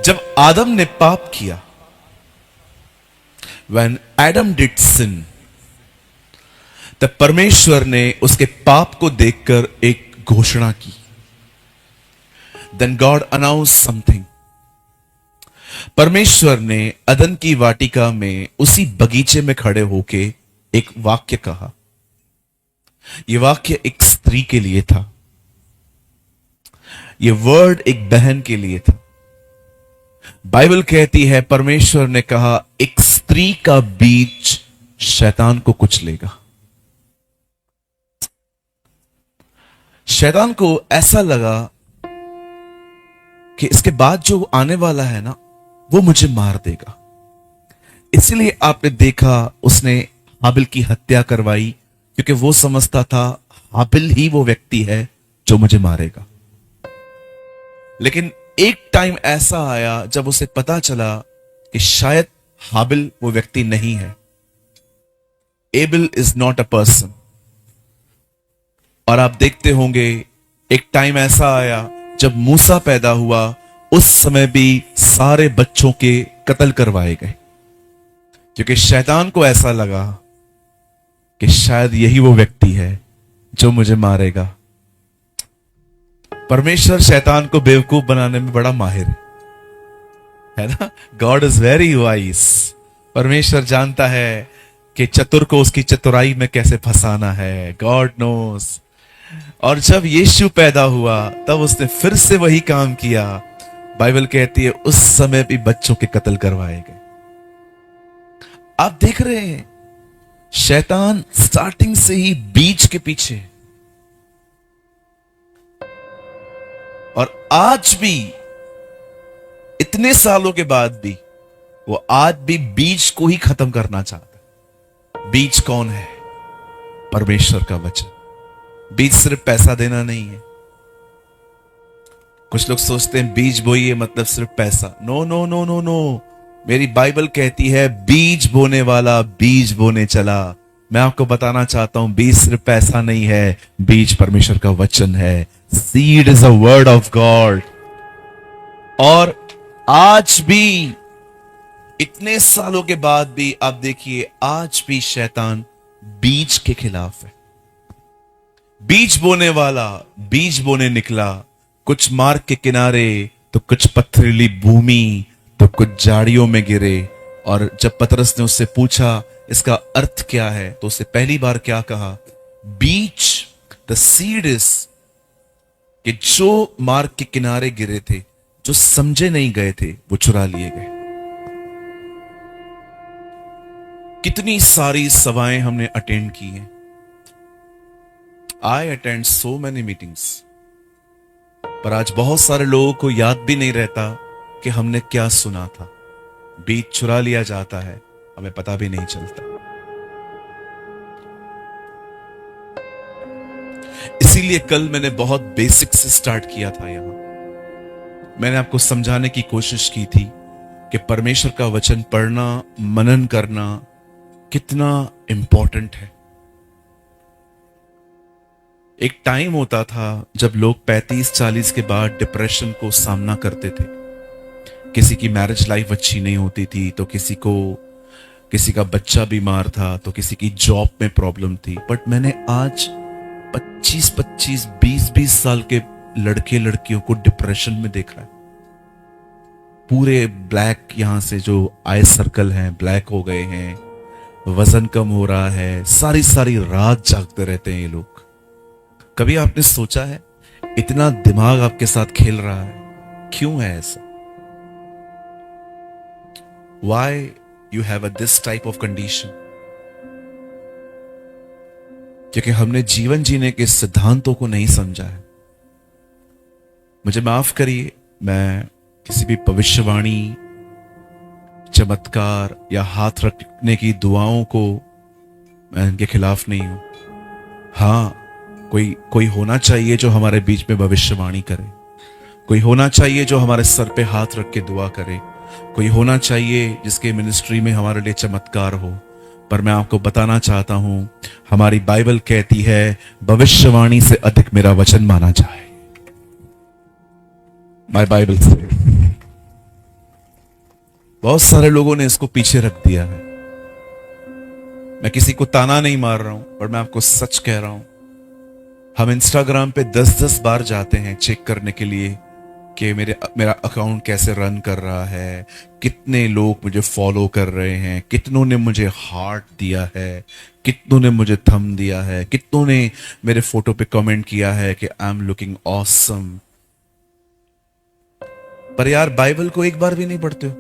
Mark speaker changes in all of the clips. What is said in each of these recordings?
Speaker 1: जब आदम ने पाप किया, when Adam did sin, तब परमेश्वर ने उसके पाप को देखकर एक घोषणा की। Then God announced something. परमेश्वर ने अदन की वाटिका में उसी बगीचे में खड़े होके एक वाक्य कहा। यह वाक्य एक स्त्री के लिए था। यह वर्ड एक बहन के लिए था। बाइबल कहती है परमेश्वर ने कहा एक स्त्री का बीज शैतान को कुचलेगा। शैतान को ऐसा लगा कि इसके बाद जो आने वाला है ना, वो मुझे मार देगा। इसलिए आपने देखा उसने हाबिल की हत्या करवाई, क्योंकि वो समझता था हाबिल ही वो व्यक्ति है जो मुझे मारेगा। लेकिन एक टाइम ऐसा आया जब उसे पता चला कि शायद हाबिल वो व्यक्ति नहीं है। Able is not a person. और आप देखते होंगे एक टाइम ऐसा आया जब मूसा पैदा हुआ, उस समय भी सारे बच्चों के कत्ल करवाए गए, क्योंकि शैतान को ऐसा लगा कि शायद यही वो व्यक्ति है जो मुझे मारेगा। परमेश्वर शैतान को बेवकूफ बनाने में बड़ा माहिर है ना। God is very wise. परमेश्वर जानता है कि चतुर को उसकी चतुराई में कैसे फंसाना है। God knows. और जब यीशु पैदा हुआ तब उसने फिर से वही काम किया। बाइबल कहती है उस समय भी बच्चों के कत्ल करवाए गए। आप देख रहे हैं शैतान स्टार्टिंग से ही बीज के पीछे, और आज भी इतने सालों के बाद भी वो आज भी बीज को ही खत्म करना चाहता है। बीज कौन है? परमेश्वर का वचन। बीज सिर्फ पैसा देना नहीं है। कुछ लोग सोचते हैं बीज बोइए मतलब सिर्फ पैसा। No no no no no. मेरी बाइबल कहती है बीज बोने वाला बीज बोने चला। मैं आपको बताना चाहता हूं बीज सिर्फ पैसा नहीं है, बीज परमेश्वर का वचन है। Seed is a word of God. और आज भी इतने सालों के बाद भी आप देखिए आज भी शैतान बीज के खिलाफ है। बीज बोने वाला बीज बोने निकला, कुछ मार्ग के किनारे तो कुछ पथरीली भूमि तो कुछ झाड़ियों में गिरे। और जब पतरस ने उससे पूछा इसका अर्थ क्या है, तो उससे पहली बार क्या कहा? बीज, द सीड इज, कि जो मार्ग के किनारे गिरे थे, जो समझे नहीं गए थे, वो चुरा लिए गए। कितनी सारी सभाएं हमने अटेंड की हैं। I attend so many meetings, पर आज बहुत सारे लोगों को याद भी नहीं रहता कि हमने क्या सुना था। बीज चुरा लिया जाता है, हमें पता भी नहीं चलता। इसीलिए कल मैंने बहुत बेसिक से स्टार्ट किया था। यहां मैंने आपको समझाने की कोशिश की थी कि परमेश्वर का वचन पढ़ना, मनन करना कितना इंपॉर्टेंट है। एक टाइम होता था जब लोग 35-40 के बाद डिप्रेशन को सामना करते थे। किसी की मैरिज लाइफ अच्छी नहीं होती थी, तो किसी का बच्चा बीमार था, तो किसी की जॉब में प्रॉब्लम थी। बट मैंने आज 25-25, 20-20 साल के लड़के लड़कियों को डिप्रेशन में देखा है। पूरे ब्लैक, यहां से जो आई सर्कल हैं ब्लैक हो गए हैं, वजन कम हो रहा है, सारी सारी रात जागते रहते हैं ये लोग। कभी आपने सोचा है इतना दिमाग आपके साथ खेल रहा है, क्यों है ऐसा? Why you have this type of condition? क्योंकि हमने जीवन जीने के सिद्धांतों को नहीं समझा है। मुझे माफ करिए, मैं किसी भी भविष्यवाणी, चमत्कार या हाथ रखने की दुआओं को मैं इनके खिलाफ नहीं हूं। हां, कोई होना चाहिए जो हमारे बीच में भविष्यवाणी करे, कोई होना चाहिए जो हमारे सर पे हाथ रख के दुआ करे, कोई होना चाहिए जिसके मिनिस्ट्री में हमारे लिए चमत्कार हो। पर मैं आपको बताना चाहता हूं, हमारी बाइबल कहती है भविष्यवाणी से अधिक मेरा वचन माना जाए। माय बाइबल से बहुत सारे लोगों ने इसको पीछे रख दिया है। मैं किसी को ताना नहीं मार रहा हूं, पर मैं आपको सच कह रहा हूं, हम इंस्टाग्राम पे 10-10 बार जाते हैं चेक करने के लिए कि मेरा अकाउंट कैसे रन कर रहा है, कितने लोग मुझे फॉलो कर रहे हैं, कितनों ने मुझे हार्ट दिया है, कितनों ने मुझे थंब दिया है, कितनों ने मेरे फोटो पे कमेंट किया है कि आई एम लुकिंग ऑसम। पर यार बाइबल को एक बार भी नहीं पढ़ते हो।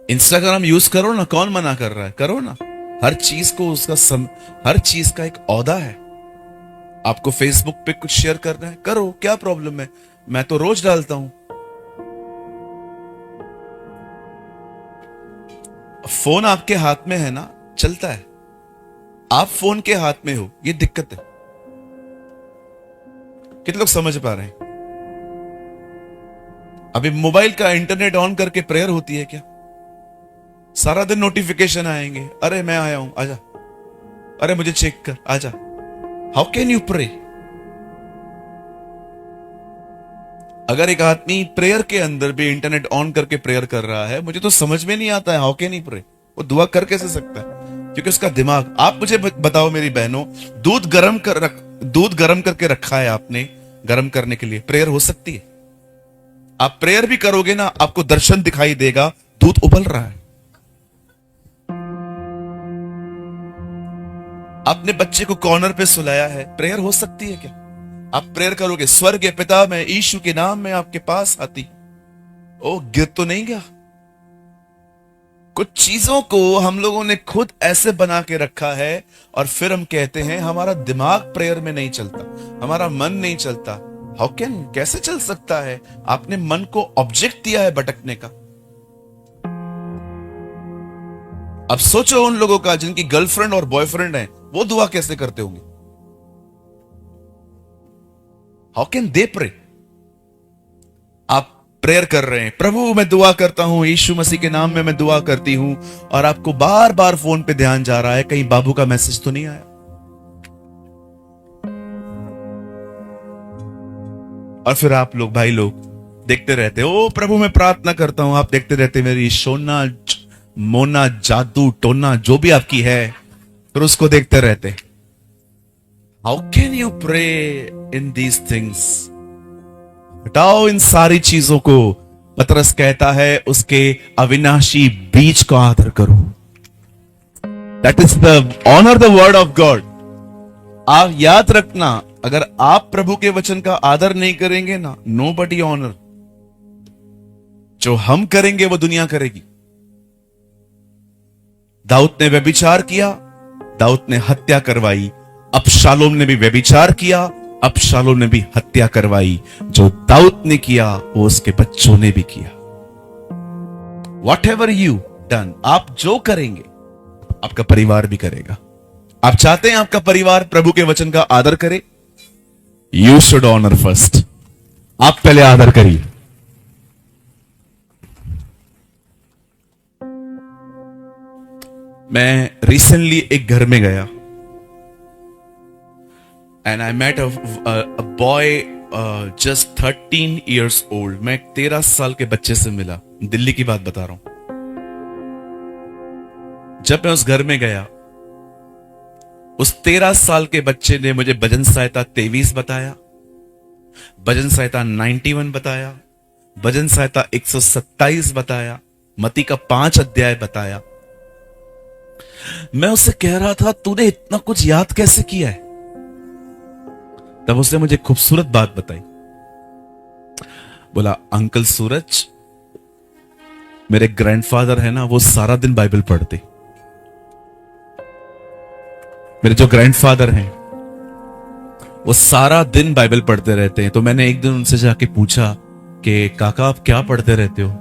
Speaker 1: इंस्टाग्राम यूज करो ना, कौन मना कर रहा है, करो ना। हर चीज को हर चीज का एक औदा है। आपको फेसबुक पे कुछ शेयर करना है, करो, क्या प्रॉब्लम है। मैं तो रोज डालता हूं। फोन आपके हाथ में है ना, चलता है। आप फोन के हाथ में हो, ये दिक्कत है। कितने लोग समझ पा रहे हैं? अभी मोबाइल का इंटरनेट ऑन करके प्रेयर होती है क्या? सारा दिन नोटिफिकेशन आएंगे, अरे मैं आया हूं, आजा, अरे मुझे चेक कर, आजा। How can you pray? अगर एक आदमी प्रेयर के अंदर भी इंटरनेट ऑन करके प्रेयर कर रहा है, मुझे तो समझ में नहीं आता है हाउ कैन ही प्रे। वो दुआ कर कैसे सकता है? क्योंकि उसका दिमाग, आप मुझे बताओ मेरी बहनों, दूध गरम करके रखा है आपने गरम करने के लिए, प्रेयर हो सकती है? आप प्रेयर भी करोगे ना, आपको दर्शन दिखाई देगा, दूध उबल रहा है। आपने बच्चे को कॉर्नर पे सुलाया है, प्रेयर हो सकती है क्या? आप प्रेयर करोगे, स्वर्गीय पिता, मैं यीशु के नाम में आपके पास आती। ओ, गिर तो नहीं गया? कुछ चीजों को हम लोगों ने खुद ऐसे बना के रखा है और फिर हम कहते हैं हमारा दिमाग प्रेयर में नहीं चलता, हमारा मन नहीं चलता। हाउ कैन, कैसे चल सकता है? आपने मन को ऑब्जेक्ट दिया है भटकने का। अब सोचो उन लोगों का जिनकी गर्लफ्रेंड और बॉयफ्रेंड है, वो दुआ कैसे करते होंगे? How can they pray? आप प्रेयर कर रहे हैं, प्रभु मैं दुआ करता हूं, यीशु मसीह के नाम में मैं दुआ करती हूं, और आपको बार बार फोन पे ध्यान जा रहा है कहीं बाबू का मैसेज तो नहीं आया। और फिर आप लोग, भाई लोग, देखते रहते हो, ओ प्रभु मैं प्रार्थना करता हूं, आप देखते रहते मेरी सोना मोना जादू टोना जो भी आपकी है, फिर उसको देखते रहते। How can you pray in these things? हटाओ इन सारी चीजों को। पतरस कहता है उसके अविनाशी बीज को आदर करो। That is the honour the word of God. आप याद रखना, अगर आप प्रभु के वचन का आदर नहीं करेंगे ना, नोबडी ऑनर। जो हम करेंगे वो दुनिया करेगी। दाऊद ने व्यभिचार किया, दाऊद ने हत्या करवाई। अबशालोम ने भी व्यभिचार किया, अबशालोम ने भी हत्या करवाई। जो दाऊद ने किया वो उसके बच्चों ने भी किया। वॉट एवर यू डन, आप जो करेंगे आपका परिवार भी करेगा। आप चाहते हैं आपका परिवार प्रभु के वचन का आदर करे? You should honour first. आप पहले आदर करिए। मैं रिसेंटली एक घर में गया and I met a boy just 13 years old। मैं एक 13 साल के बच्चे से मिला, दिल्ली की बात बता रहा हूं। जब मैं उस घर में गया, उस 13 साल के बच्चे ने मुझे भजन संहिता 23 बताया, भजन संहिता 91 बताया, भजन संहिता 127 बताया, मत्ती का 5 अध्याय बताया। मैं उससे कह रहा था तूने इतना कुछ याद कैसे किया है? तब उसने मुझे खूबसूरत बात बताई। बोला अंकल सूरज, मेरे ग्रैंडफादर है ना, वो सारा दिन बाइबल पढ़ते। मेरे जो ग्रैंडफादर हैं वो सारा दिन बाइबल पढ़ते रहते हैं। तो मैंने एक दिन उनसे जाके पूछा कि काका आप क्या पढ़ते रहते हो?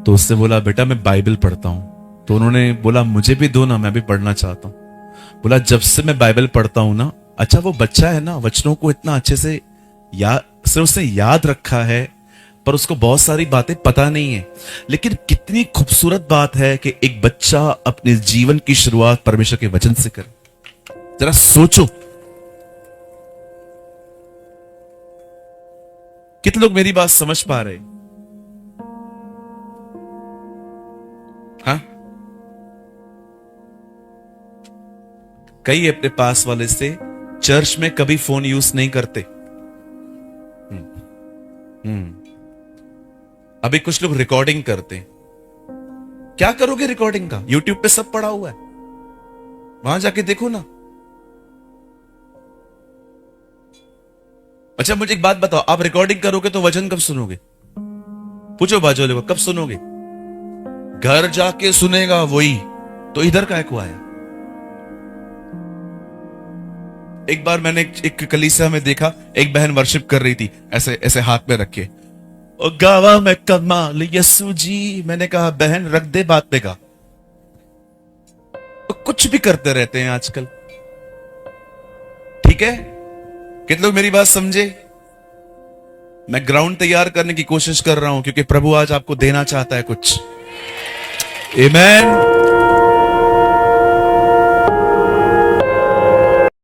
Speaker 1: तो उसने बोला बेटा मैं बाइबल पढ़ता हूं। तो उन्होंने बोला मुझे भी दो ना, मैं भी पढ़ना चाहता हूं। बोला जब से मैं बाइबल पढ़ता हूं ना, अच्छा वो बच्चा है ना, वचनों को इतना अच्छे से सिर्फ उसने याद रखा है, पर उसको बहुत सारी बातें पता नहीं है। लेकिन कितनी खूबसूरत बात है कि एक बच्चा अपने जीवन की शुरुआत परमेश्वर के वचन से करे। जरा सोचो, कितने लोग मेरी बात समझ पा रहे? कई अपने पास वाले से चर्च में कभी फोन यूज नहीं करते। अभी कुछ लोग रिकॉर्डिंग करते हैं। क्या करोगे रिकॉर्डिंग का? यूट्यूब पे सब पड़ा हुआ है, वहां जाके देखो ना। अच्छा मुझे एक बात बताओ, आप रिकॉर्डिंग करोगे तो वचन कब सुनोगे? पूछो बाजू वाले को, कब सुनोगे? घर जाके सुनेगा वही, तो इधर काहे को आया? एक बार मैंने एक कलीसिया में देखा, एक बहन वर्शिप कर रही थी ऐसे ऐसे हाथ में रखे, और गावा में कमाल यीशु जी। मैंने कहा बहन रख दे बात पे का, तो कुछ भी करते रहते हैं आजकल। ठीक है, कितने लोग मेरी बात समझे? मैं ग्राउंड तैयार करने की कोशिश कर रहा हूं, क्योंकि प्रभु आज आपको देना चाहता है कुछ। आमेन।